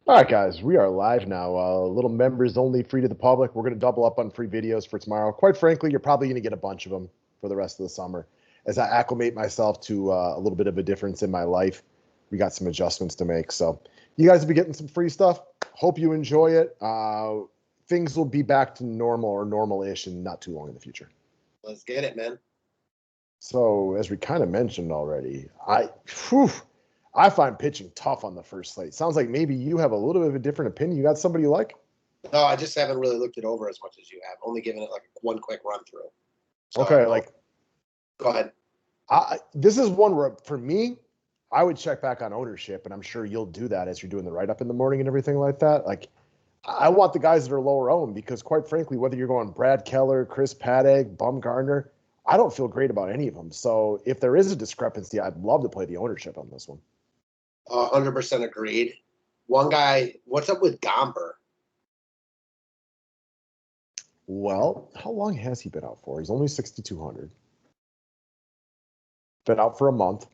All right, guys, we are live now. Little members only, free to the public. We're going to double up on free videos for tomorrow. Quite frankly, you're probably going to get a bunch of them for the rest of the summer. As I acclimate myself to a little bit of a difference in my life, we got some adjustments to make. So you guys will be getting some free stuff. Hope you enjoy it. Things will be back to normal or normal-ish in not too long in the future. Let's get it, man. So as we kind of mentioned already, I find pitching tough on the first slate. Sounds like maybe you have a little bit of a different opinion. You got somebody you like? No, I just haven't really looked it over as much as you have. Only given it like one quick run through. So, Okay, go ahead. This is one where, for me, I would check back on ownership, and I'm sure you'll do that as you're doing the write-up in the morning and everything like that. Like, I want the guys that are lower owned because, quite frankly, whether you're going Brad Keller, Chris Paddock, Baumgardner, I don't feel great about any of them. So if there is a discrepancy, I'd love to play the ownership on this one. 100% agreed. One guy, what's up with Gomber? Well, how long has he been out for? He's only 6,200. Been out for a month.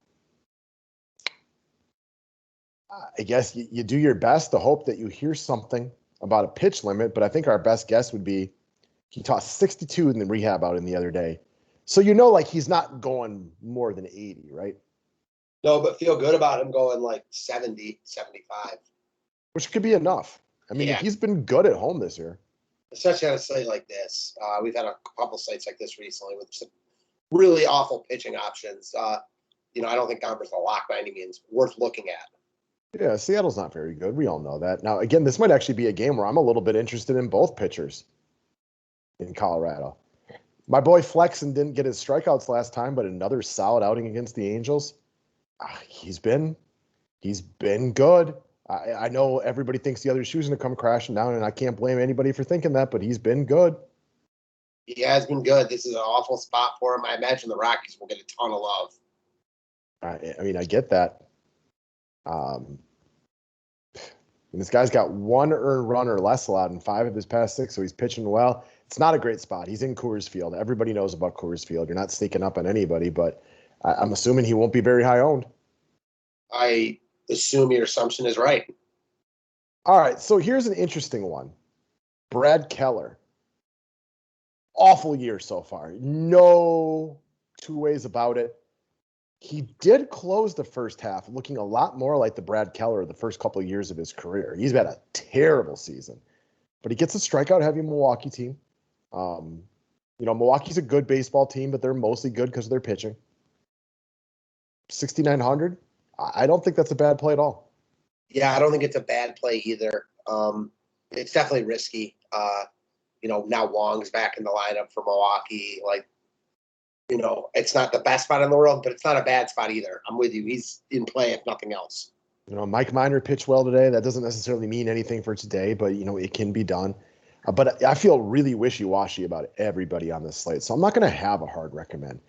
I guess you do your best to hope that you hear something about a pitch limit, but I think our best guess would be he tossed 62 in the rehab out in the other day. So like he's not going more than 80, right? No, but feel good about him going like 70, 75. Which could be enough. I mean, He's been good at home this year. Especially on a slate like this. We've had a couple slates like this recently with some really awful pitching options. I don't think Gomber's a lock by any means. Worth looking at. Yeah, Seattle's not very good. We all know that. Now, again, this might actually be a game where I'm a little bit interested in both pitchers in Colorado. My boy Flexen didn't get his strikeouts last time, but another solid outing against the Angels. He's been good. I know everybody thinks the other shoe's going to come crashing down, and I can't blame anybody for thinking that, but he's been good. He has been good. This is an awful spot for him. I imagine the Rockies will get a ton of love. I get that. And this guy's got one earned run or less allowed in 5 of his past 6, so he's pitching well. It's not a great spot. He's in Coors Field. Everybody knows about Coors Field. You're not sneaking up on anybody, but I'm assuming he won't be very high owned. I assume your assumption is right. All right, so here's an interesting one. Brad Keller. Awful year so far. No two ways about it. He did close the first half looking a lot more like the Brad Keller of the first couple of years of his career. He's had a terrible season, but he gets a strikeout-heavy Milwaukee team. Milwaukee's a good baseball team, but they're mostly good because of their pitching. 6,900. I don't think that's a bad play at all. Yeah, I don't think it's a bad play either. It's definitely risky. Now Wong's back in the lineup for Milwaukee. It's not the best spot in the world, but it's not a bad spot either. I'm with you. He's in play if nothing else. Mike Minor pitched well today. That doesn't necessarily mean anything for today, but, it can be done. But I feel really wishy-washy about everybody on this slate, so I'm not going to have a hard recommend.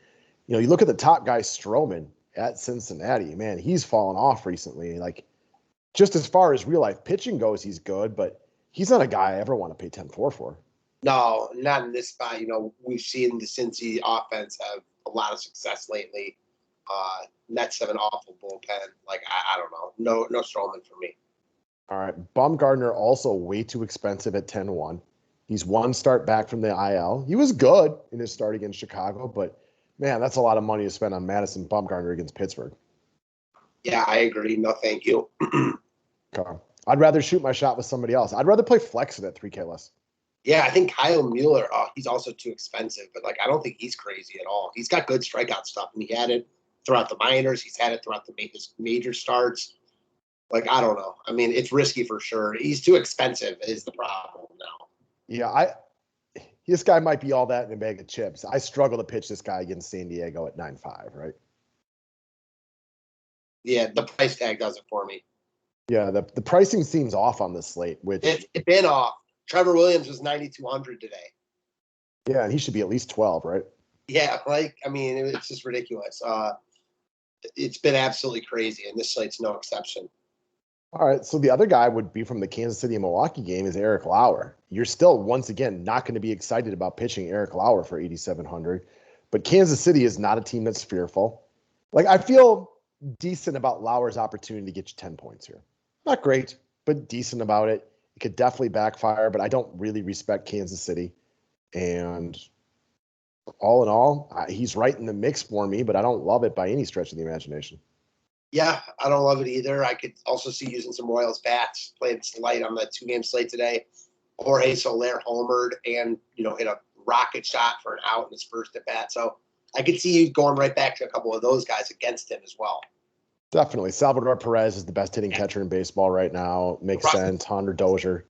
You look at the top guy, Stroman, at Cincinnati. Man, he's fallen off recently. Just as far as real-life pitching goes, he's good, but he's not a guy I ever want to pay 10-4 for. No, not in this spot. We've seen the Cincy offense have a lot of success lately. Nets have an awful bullpen. I don't know. No Stroman for me. All right. Baumgardner also way too expensive at 10-1. He's one start back from the IL. He was good in his start against Chicago, but, man, that's a lot of money to spend on Madison Baumgardner against Pittsburgh. Yeah, I agree. No, thank you. Okay. I'd rather shoot my shot with somebody else. I'd rather play Flexen at 3K less. Yeah, I think Kyle Mueller, he's also too expensive, but I don't think he's crazy at all. He's got good strikeout stuff, and he had it throughout the minors. He's had it throughout his major starts. I don't know. I mean, it's risky for sure. He's too expensive is the problem now. Yeah, this guy might be all that in a bag of chips. I struggle to pitch this guy against San Diego at 9.5, right? Yeah, the price tag does it for me. Yeah, the pricing seems off on this slate, which it's been off. Trevor Williams was 9,200 today. Yeah, and he should be at least 12, right? Yeah, it's just ridiculous. It's been absolutely crazy, and this slate's no exception. All right, so the other guy would be from the Kansas City and Milwaukee game is Eric Lauer. You're still, once again, not going to be excited about pitching Eric Lauer for 8,700, but Kansas City is not a team that's fearful. Like, I feel decent about Lauer's opportunity to get you 10 points here. Not great, but decent about it. It could definitely backfire, but I don't really respect Kansas City. And all in all, he's right in the mix for me, but I don't love it by any stretch of the imagination. Yeah, I don't love it either. I could also see using some Royals bats, playing light on the 2-game slate today. Jorge Soler homered and, hit a rocket shot for an out in his first at bat. So I could see you going right back to a couple of those guys against him as well. Definitely. Salvador Perez is the best hitting catcher in baseball right now. Makes sense. Hunter Dozier.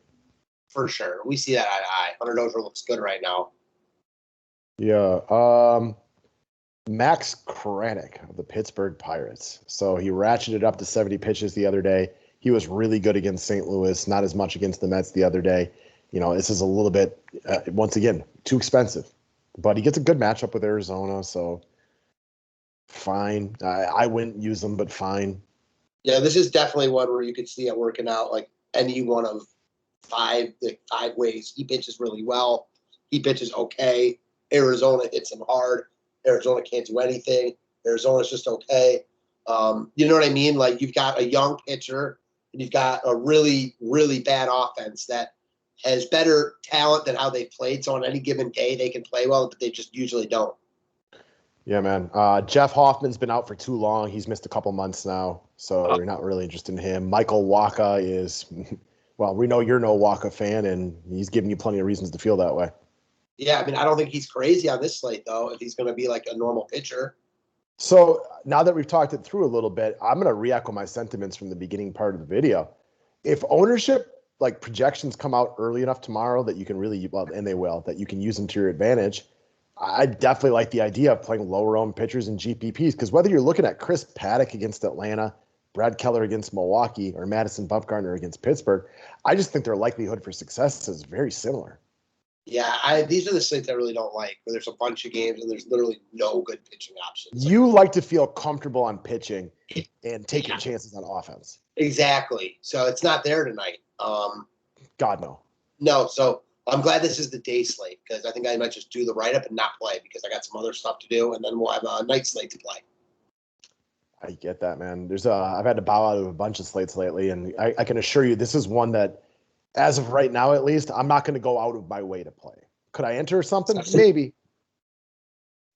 For sure. We see that eye to eye. Hunter Dozier looks good right now. Yeah. Max Kranick of the Pittsburgh Pirates. So he ratcheted up to 70 pitches the other day. He was really good against St. Louis, not as much against the Mets the other day. This is a little bit, once again, too expensive. But he gets a good matchup with Arizona, so fine. I wouldn't use them, but fine. Yeah, this is definitely one where you could see it working out like any one of five ways. He pitches really well. He pitches okay. Arizona hits him hard. Arizona can't do anything. Arizona's just okay. You know what I mean? Like, you've got a young pitcher and you've got a really, really bad offense that has better talent than how they played. So on any given day, they can play well, but they just usually don't. Yeah, man. Jeff Hoffman's been out for too long. He's missed a couple months now, so you're not really interested in him. Michael Walka is, well, we know you're no Walka fan, and he's giving you plenty of reasons to feel that way. Yeah, I mean, I don't think he's crazy on this slate, though, if he's going to be like a normal pitcher. So now that we've talked it through a little bit, I'm going to re-echo my sentiments from the beginning part of the video. If ownership, like projections, come out early enough tomorrow that you can really, well, and they will, that you can use them to your advantage, I definitely like the idea of playing lower-owned pitchers in GPPs, because whether you're looking at Chris Paddock against Atlanta, Brad Keller against Milwaukee, or Madison Bumgarner against Pittsburgh, I just think their likelihood for success is very similar. Yeah, these are the slates I really don't like, where there's a bunch of games and there's literally no good pitching options. You like to feel comfortable on pitching and taking chances on offense. Exactly. So it's not there tonight. God, no. No, so I'm glad this is the day slate, because I think I might just do the write-up and not play, because I got some other stuff to do, and then we'll have a night slate to play. I get that, man. I've had to bow out of a bunch of slates lately, and I can assure you this is one that, as of right now at least, I'm not going to go out of my way to play. Could I enter something? Maybe.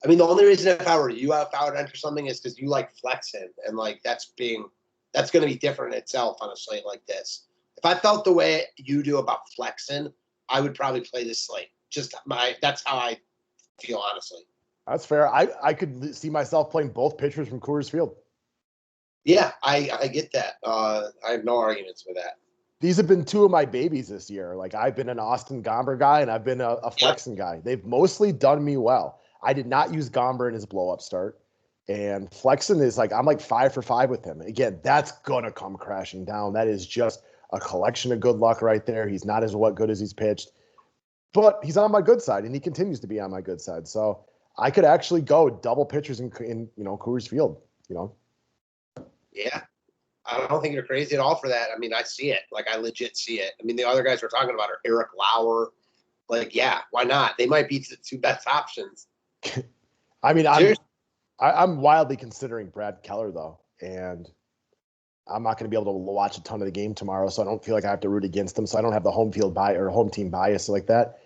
I mean, the only reason if I would enter something is because you like flexing, and like that's going to be different in itself on a slate like this. If I felt the way you do about flexing, I would probably play this slate. That's how I feel, honestly. That's fair. I could see myself playing both pitchers from Coors Field. Yeah, I get that. I have no arguments with that. These have been two of my babies this year. Like, I've been an Austin Gomber guy, and I've been a flexing guy. They've mostly done me well. I did not use Gomber in his blow-up start. And flexing is like, I'm like 5 for 5 with him. Again, that's going to come crashing down. That is just a collection of good luck right there. He's not as good as he's pitched. But he's on my good side, and he continues to be on my good side. So I could actually go double pitchers in Coors Field, Yeah. I don't think you're crazy at all for that. I mean, I see it. Like, I legit see it. I mean, the other guys we're talking about are Eric Lauer. Like, yeah, why not? They might be the two best options. I mean, I'm wildly considering Brad Keller, though, and I'm not going to be able to watch a ton of the game tomorrow, so I don't feel like I have to root against him, so I don't have the home team bias like that.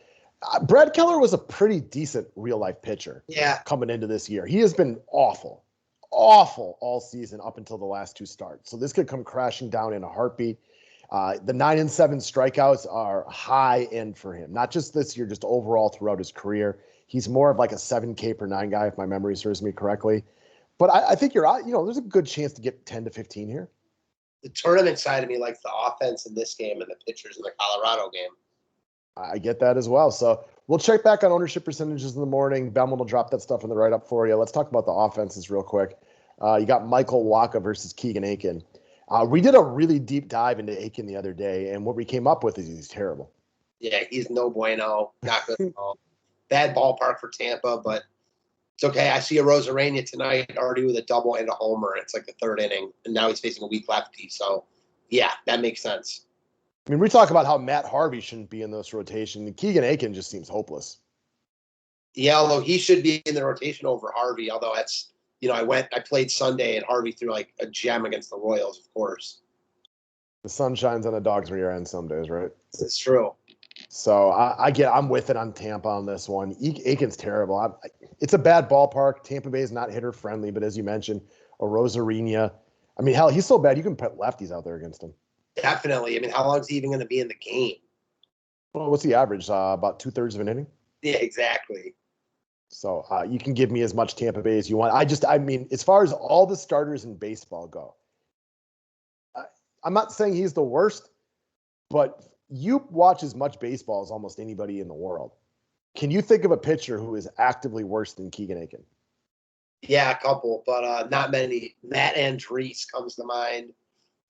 Brad Keller was a pretty decent real-life pitcher coming into this year. He has been awful all season up until the last two starts. So this could come crashing down in a heartbeat. The 9 and 7 strikeouts are high end for him, not just this year, just overall throughout his career. He's more of like a 7K per 9 guy, if my memory serves me correctly. But I think there's a good chance to get 10 to 15 here. The tournament side of me likes the offense in this game and the pitchers in the Colorado game. I get that as well. So we'll check back on ownership percentages in the morning. Venmo will drop that stuff in the write-up for you. Let's talk about the offenses real quick. You got Michael Walka versus Keegan Aiken. We did a really deep dive into Aiken the other day, and what we came up with is he's terrible. Yeah, he's no bueno. Not good at all. Bad ballpark for Tampa, but it's okay. I see a Rosarena tonight already with a double and a homer. It's like the third inning, and now he's facing a weak lefty. So, yeah, that makes sense. I mean, we talk about how Matt Harvey shouldn't be in this rotation. Keegan Aiken just seems hopeless. Yeah, although he should be in the rotation over Harvey, although that's I played Sunday and Harvey threw like a gem against the Royals, of course. The sun shines on the dog's rear end some days, right? It's true. So I'm with it on Tampa on this one. Aiken's terrible. It's a bad ballpark. Tampa Bay is not hitter friendly, but as you mentioned, a Rosarina. I mean, hell, he's so bad you can put lefties out there against him. Definitely. I mean, how long is he even going to be in the game? Well, what's the average? About 2/3 of an inning. Yeah, exactly. So you can give me as much Tampa Bay as you want. I mean, as far as all the starters in baseball go, I'm not saying he's the worst, but you watch as much baseball as almost anybody in the world. Can you think of a pitcher who is actively worse than Keegan Aiken? Yeah, a couple, but not many. Matt Andrees comes to mind.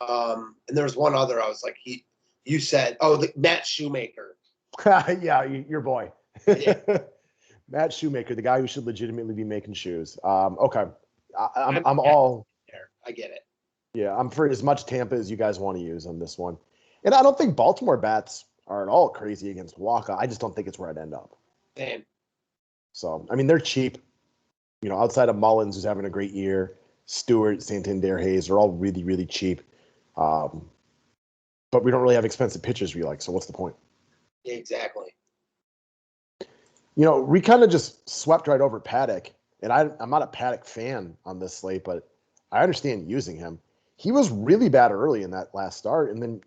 And there was one other. I was like, you said, Matt Shoemaker. Yeah, your boy. Yeah. Matt Shoemaker, the guy who should legitimately be making shoes. Okay. I'm all there. I get it. Yeah, I'm for as much Tampa as you guys want to use on this one. And I don't think Baltimore bats are at all crazy against Walka. I just don't think it's where I'd end up. Same. So, I mean, they're cheap. Outside of Mullins, who's having a great year, Stewart, Santander, Hayes, they're all really, really cheap. But we don't really have expensive pitchers we like, so what's the point? Yeah, exactly. We kind of just swept right over Paddock, and I'm not a Paddock fan on this slate, but I understand using him. He was really bad early in that last start, and then,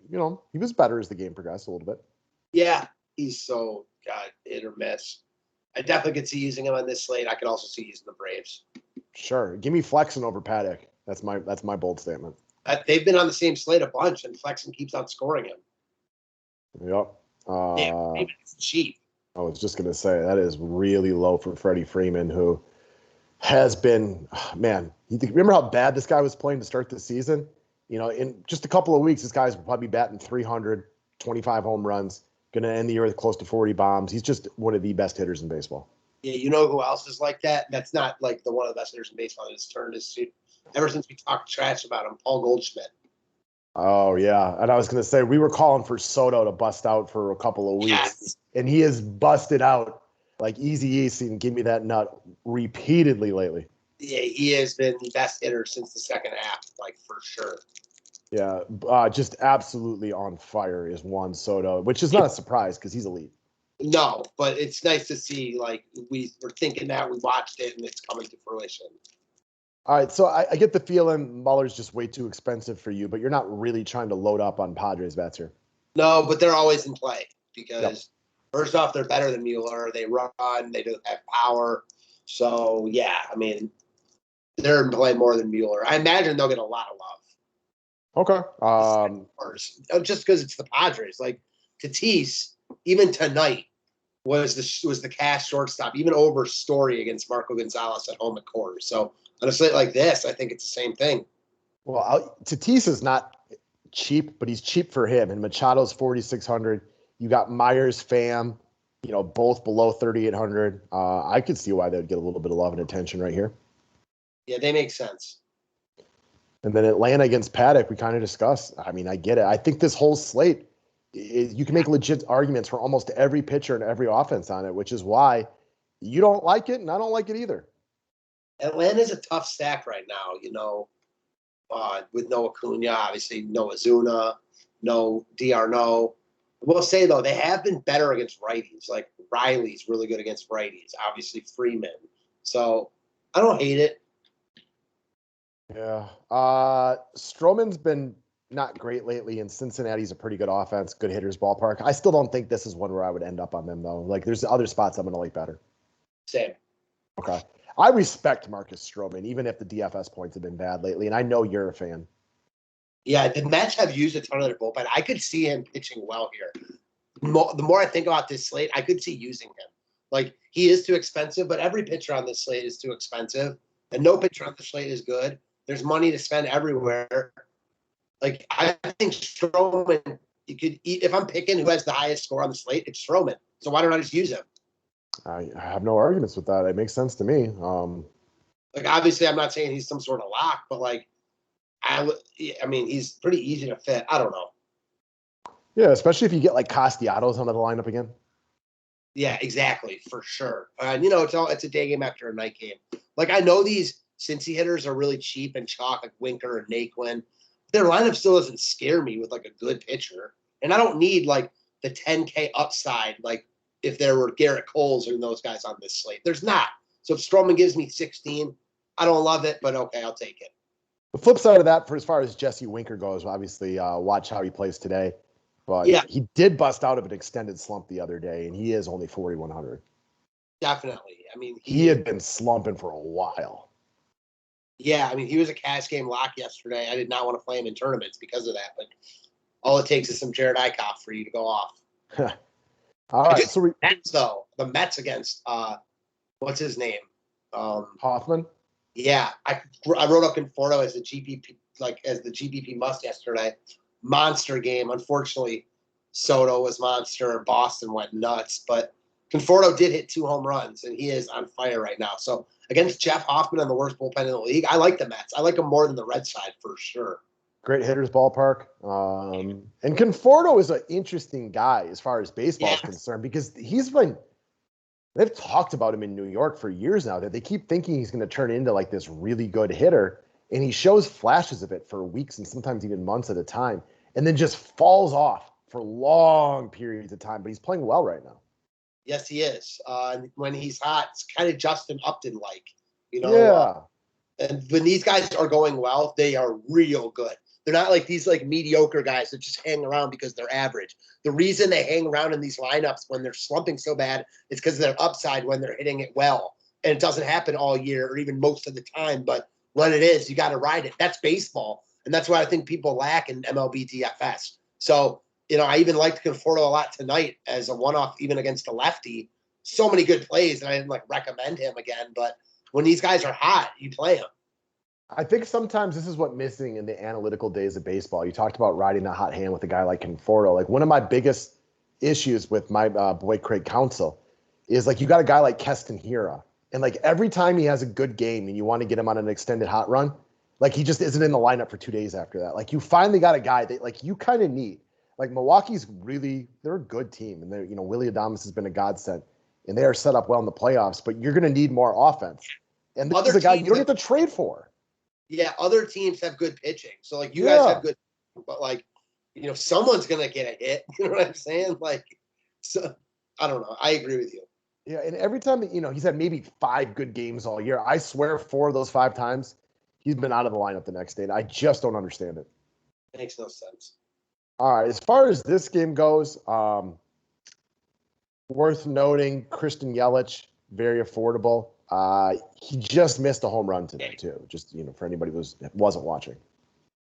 he was better as the game progressed a little bit. Yeah, he's hit or miss. I definitely could see using him on this slate. I could also see using the Braves. Sure. Give me Flexen over Paddock. That's my bold statement. They've been on the same slate a bunch, and Flexen keeps outscoring him. Yep. It's cheap. I was just going to say, that is really low for Freddy Freeman, who has been, remember how bad this guy was playing to start the season? In just a couple of weeks, this guy's probably batting 300, 25 home runs, going to end the year with close to 40 bombs. He's just one of the best hitters in baseball. Yeah, you know who else is like that? That's not like one of the best hitters in baseball. That's turned his suit. Ever since we talked trash about him, Paul Goldschmidt. Oh, yeah. And I was going to say, we were calling for Soto to bust out for a couple of weeks. Yes. And he has busted out like Easy and give me that nut repeatedly lately. Yeah, he has been the best hitter since the second half, for sure. Yeah, just absolutely on fire is Juan Soto, which is not a surprise because he's elite. No, but it's nice to see, we were thinking that, we watched it, and it's coming to fruition. All right, so I get the feeling Muller's just way too expensive for you, but you're not really trying to load up on Padres bats here. No, but they're always in play because, First off, they're better than Mueller. They run, they do have power. So, yeah, I mean, they're in play more than Mueller. I imagine they'll get a lot of love. Okay. Just because it's the Padres. Tatis, even tonight, was the cash shortstop, even over Story against Marco Gonzalez at home at Coors. So on a slate like this, I think it's the same thing. Well, Tatis is not cheap, but he's cheap for him. And Machado's 4,600. You got Myers, Pham, both below 3,800. I could see why they'd get a little bit of love and attention right here. Yeah, they make sense. And then Atlanta against Paddock, we kind of discussed. I mean, I get it. I think this whole slate, you can make legit arguments for almost every pitcher and every offense on it, which is why you don't like it, and I don't like it either. Atlanta's a tough stack right now, with no Acuna, obviously no Azuna, no d'Arnaud. I will say, though, they have been better against righties. Riley's really good against righties. Obviously, Freeman. So I don't hate it. Yeah. Stroman's been not great lately, and Cincinnati's a pretty good offense, good hitters ballpark. I still don't think this is one where I would end up on them, though. There's other spots I'm going to like better. Same. Okay. I respect Marcus Stroman, even if the DFS points have been bad lately, and I know you're a fan. Yeah, the Mets have used a ton of their bullpen. I could see him pitching well here. The more I think about this slate, I could see using him. He is too expensive, but every pitcher on this slate is too expensive, and no pitcher on the slate is good. There's money to spend everywhere. I think Stroman, if I'm picking who has the highest score on the slate, it's Stroman. So why don't I just use him? I have no arguments with that. It makes sense to me. Obviously, I'm not saying he's some sort of lock, but I mean, he's pretty easy to fit. I don't know. Yeah, especially if you get Castellanos onto the lineup again. Yeah, exactly, for sure. And it's a day game after a night game. I know these Cincy hitters are really cheap and chalk, like Winker and Naquin. Their lineup still doesn't scare me with like a good pitcher. And I don't need like the 10K upside, like if there were Garrett Coles or those guys on this slate. There's not. So if Stroman gives me 16, I don't love it, but okay, I'll take it. The flip side of that, for as far as Jesse Winker goes, obviously watch how he plays today. But yeah, he did bust out of an extended slump the other day, and he is only 4,100. definitely. I mean, He had been slumping for a while. Yeah, I mean, he was a cash game lock yesterday. I did not want to play him in tournaments because of that, but all it takes is some Jared Eichhoff for you to go off. All right, so the Mets against what's his name? Hoffman. Yeah, I wrote up Conforto as the GPP must yesterday. Monster game. Unfortunately, Soto was monster. Boston went nuts, but Conforto did hit 2 home runs, and he is on fire right now. So against Jeff Hoffman on the worst bullpen in the league, I like the Mets. I like them more than the Red side for sure. Great hitters ballpark. And Conforto is an interesting guy as far as baseball is concerned because they've talked about him in New York for years now that they keep thinking he's going to turn into like this really good hitter. And he shows flashes of it for weeks and sometimes even months at a time and then just falls off for long periods of time. But he's playing well right now. Yes, he is. When he's hot, it's kind of Justin Upton-like, Yeah. And when these guys are going well, they are real good. They're not like these like mediocre guys that just hang around because they're average. The reason they hang around in these lineups when they're slumping so bad is because of their upside when they're hitting it well. And it doesn't happen all year or even most of the time. But when it is, you got to ride it. That's baseball. And that's what I think people lack in MLB DFS. So, I even liked Conforto a lot tonight as a one-off, even against a lefty. So many good plays, and I didn't recommend him again. But when these guys are hot, you play them. I think sometimes this is what's missing in the analytical days of baseball. You talked about riding the hot hand with a guy like Conforto. Like one of my biggest issues with my boy Craig Counsell is you got a guy like Keston Hiura, and every time he has a good game and you want to get him on an extended hot run, he just isn't in the lineup for 2 days after that. You finally got a guy that you kind of need. Milwaukee's they're a good team, and Willy Adames has been a godsend, and they are set up well in the playoffs. But you're going to need more offense, and this is a guy you don't have to trade for. Yeah, other teams have good pitching. So, you guys have good, but, someone's going to get a hit. You know what I'm saying? So, I don't know. I agree with you. Yeah, and every time, he's had maybe 5 good games all year. I swear 4 of those 5 times, he's been out of the lineup the next day, and I just don't understand it. Makes no sense. All right, as far as this game goes, worth noting, Kristen Yelich, very affordable. He just missed a home run today too. Just for anybody who wasn't watching.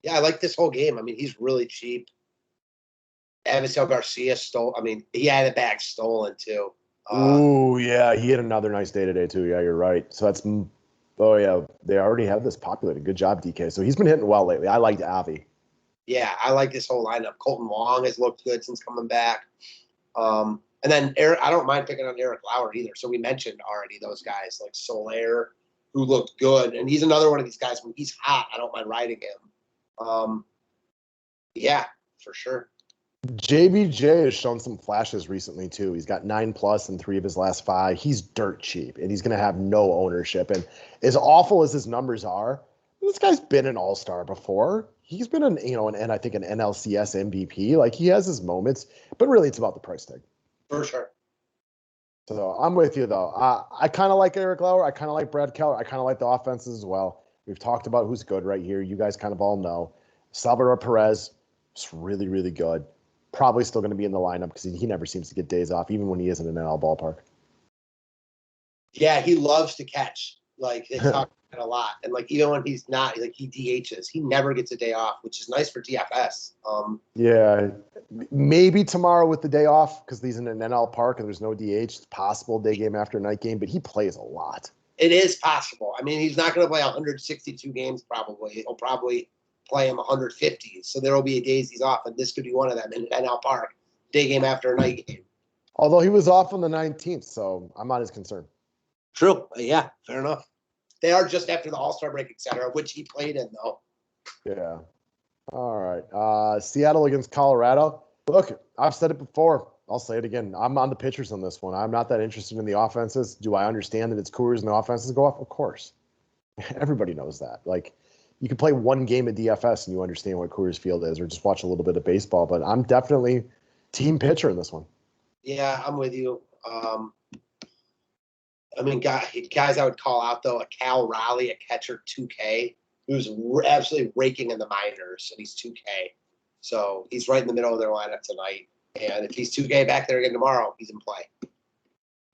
Yeah, I like this whole game. I mean, he's really cheap. Avisel Garcia stole. I mean, he had a bag stolen too. Oh yeah, he had another nice day today too. Yeah, you're right. So that's they already have this populated. Good job, DK. So he's been hitting well lately. I liked Avi. Yeah, I like this whole lineup. Colton Wong has looked good since coming back. And then Eric, I don't mind picking on Eric Lauer either. So we mentioned already those guys like Soler, who looked good. And he's another one of these guys. When he's hot, I don't mind riding him. Yeah, for sure. JBJ has shown some flashes recently too. He's got 9+ in 3 of his last 5. He's dirt cheap, and he's going to have no ownership. And as awful as his numbers are, this guy's been an all-star before. He's been I think an NLCS MVP. He has his moments, but really it's about the price tag. For sure. So I'm with you, though. I kind of like Eric Lauer. I kind of like Brad Keller. I kind of like the offenses as well. We've talked about who's good right here. You guys kind of all know. Salvador Perez is really, really good. Probably still going to be in the lineup because he never seems to get days off, even when he is in an NL ballpark. Yeah, he loves to catch. They talk about it a lot. And, even when he's not, he DHs. He never gets a day off, which is nice for DFS. Yeah, maybe tomorrow with the day off because he's in an NL park and there's no DH. It's possible day game after night game, but he plays a lot. It is possible. I mean, he's not going to play 162 games probably. He'll probably play him 150. So there will be days he's off, and this could be one of them in an NL park, day game after a night game. Although he was off on the 19th, so I'm not as concerned. True. Yeah, fair enough. They are just after the All-Star break, et cetera, which he played in, though. Yeah. All right. Seattle against Colorado. Look, I've said it before. I'll say it again. I'm on the pitchers on this one. I'm not that interested in the offenses. Do I understand that it's Coors and the offenses go off? Of course. Everybody knows that. Like, you can play one game of DFS and you understand what Coors Field is, or just watch a little bit of baseball. But I'm definitely team pitcher in this one. Yeah, I'm with you. I mean, guys I would call out, though, a Cal Raleigh, a catcher, 2K, who's absolutely raking in the minors, and he's 2K. So he's right in the middle of their lineup tonight. And if he's 2K back there again tomorrow, he's in play.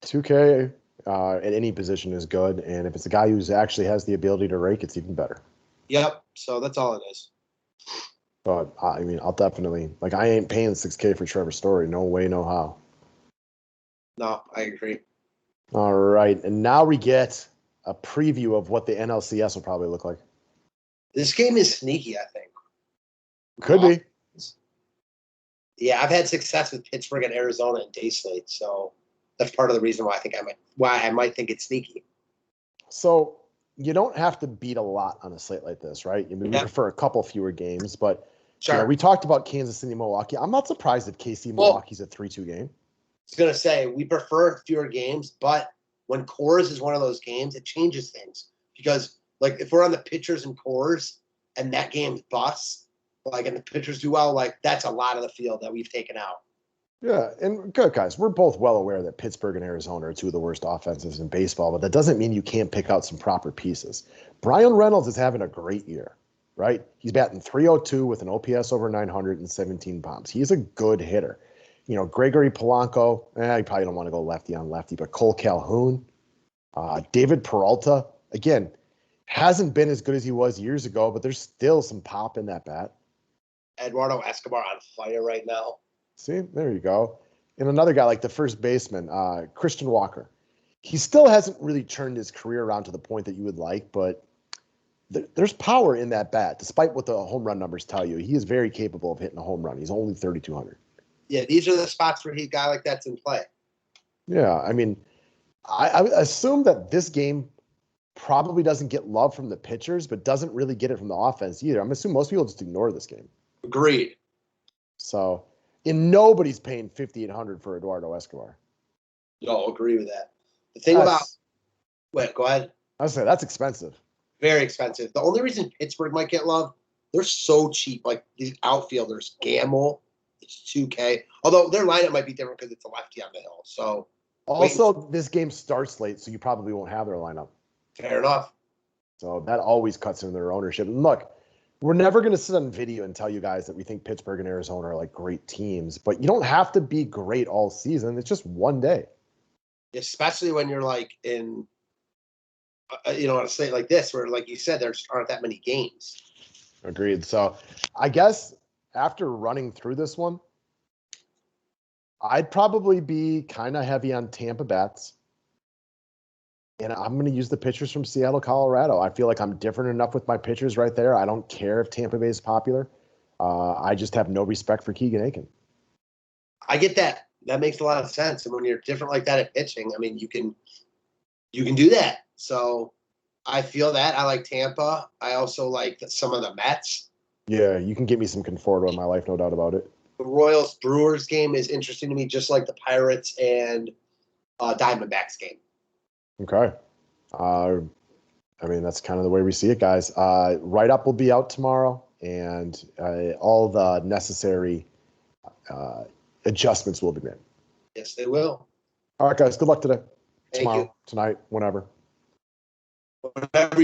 2K at any position is good. And if it's a guy who actually has the ability to rake, it's even better. Yep. So that's all it is. But, I mean, I'll definitely, like, I ain't paying $6K for Trevor Story. No way, no how. No, I agree. All right. And now we get a preview of what the NLCS will probably look like. This game is sneaky, I think. Could be. Yeah, I've had success with Pittsburgh and Arizona and day slate, so that's part of the reason why I might think it's sneaky. So you don't have to beat a lot on a slate like this, right? I mean, we prefer a couple fewer games, but sure. We talked about Kansas City, Milwaukee. I'm not surprised if KC Milwaukee's a 3-2 game. I was going to say, we prefer fewer games, but when Coors is one of those games, it changes things. Because, like, if we're on the pitchers and Coors and that game's busts, like, and the pitchers do well, like, that's a lot of the field that we've taken out. Yeah, and good, guys. We're both well aware that Pittsburgh and Arizona are two of the worst offenses in baseball, but that doesn't mean you can't pick out some proper pieces. Brian Reynolds is having a great year, right? He's batting .302 with an OPS over 900 and 17 bombs. He's a good hitter. You know, Gregory Polanco, you probably don't want to go lefty on lefty, but Cole Calhoun, David Peralta, again, hasn't been as good as he was years ago, but there's still some pop in that bat. Eduardo Escobar on fire right now. See, there you go. And another guy like the first baseman, Christian Walker. He still hasn't really turned his career around to the point that you would like, but there's power in that bat, despite what the home run numbers tell you. He is very capable of hitting a home run. He's only 3,200. Yeah, these are the spots where a guy like that's in play. Yeah, I mean, I assume that this game probably doesn't get love from the pitchers, but doesn't really get it from the offense either. I'm assuming most people just ignore this game. Agreed. So, and nobody's paying $5,800 for Eduardo Escobar. No, agree with that. The thing wait, go ahead. I was saying that's expensive. Very expensive. The only reason Pittsburgh might get love, they're so cheap. Like these outfielders, Gamble, it's 2K. Although their lineup might be different because it's a lefty on the hill. So also, this game starts late, so you probably won't have their lineup. Fair enough. So that always cuts into their ownership. And look, we're never going to sit on video and tell you guys that we think Pittsburgh and Arizona are like great teams, but you don't have to be great all season. It's just one day. Especially when you're like in, on a slate like this, where, like you said, there aren't that many games. Agreed. So I guess after running through this one, I'd probably be kind of heavy on Tampa bats. And I'm going to use the pitchers from Seattle, Colorado. I feel like I'm different enough with my pitchers right there. I don't care if Tampa Bay is popular. I just have no respect for Keegan Aiken. I get that. That makes a lot of sense. And when you're different like that at pitching, I mean, you can do that. So I feel that. I like Tampa. I also like some of the Mets. Yeah, you can get me some Conforto in my life, no doubt about it. The Royals-Brewers game is interesting to me, just like the Pirates and Diamondbacks game. Okay. I mean, that's kind of the way we see it, guys. Write-up will be out tomorrow, and all the necessary adjustments will be made. Yes, they will. All right, guys. Good luck today. Thank you. Tonight, whenever. Whenever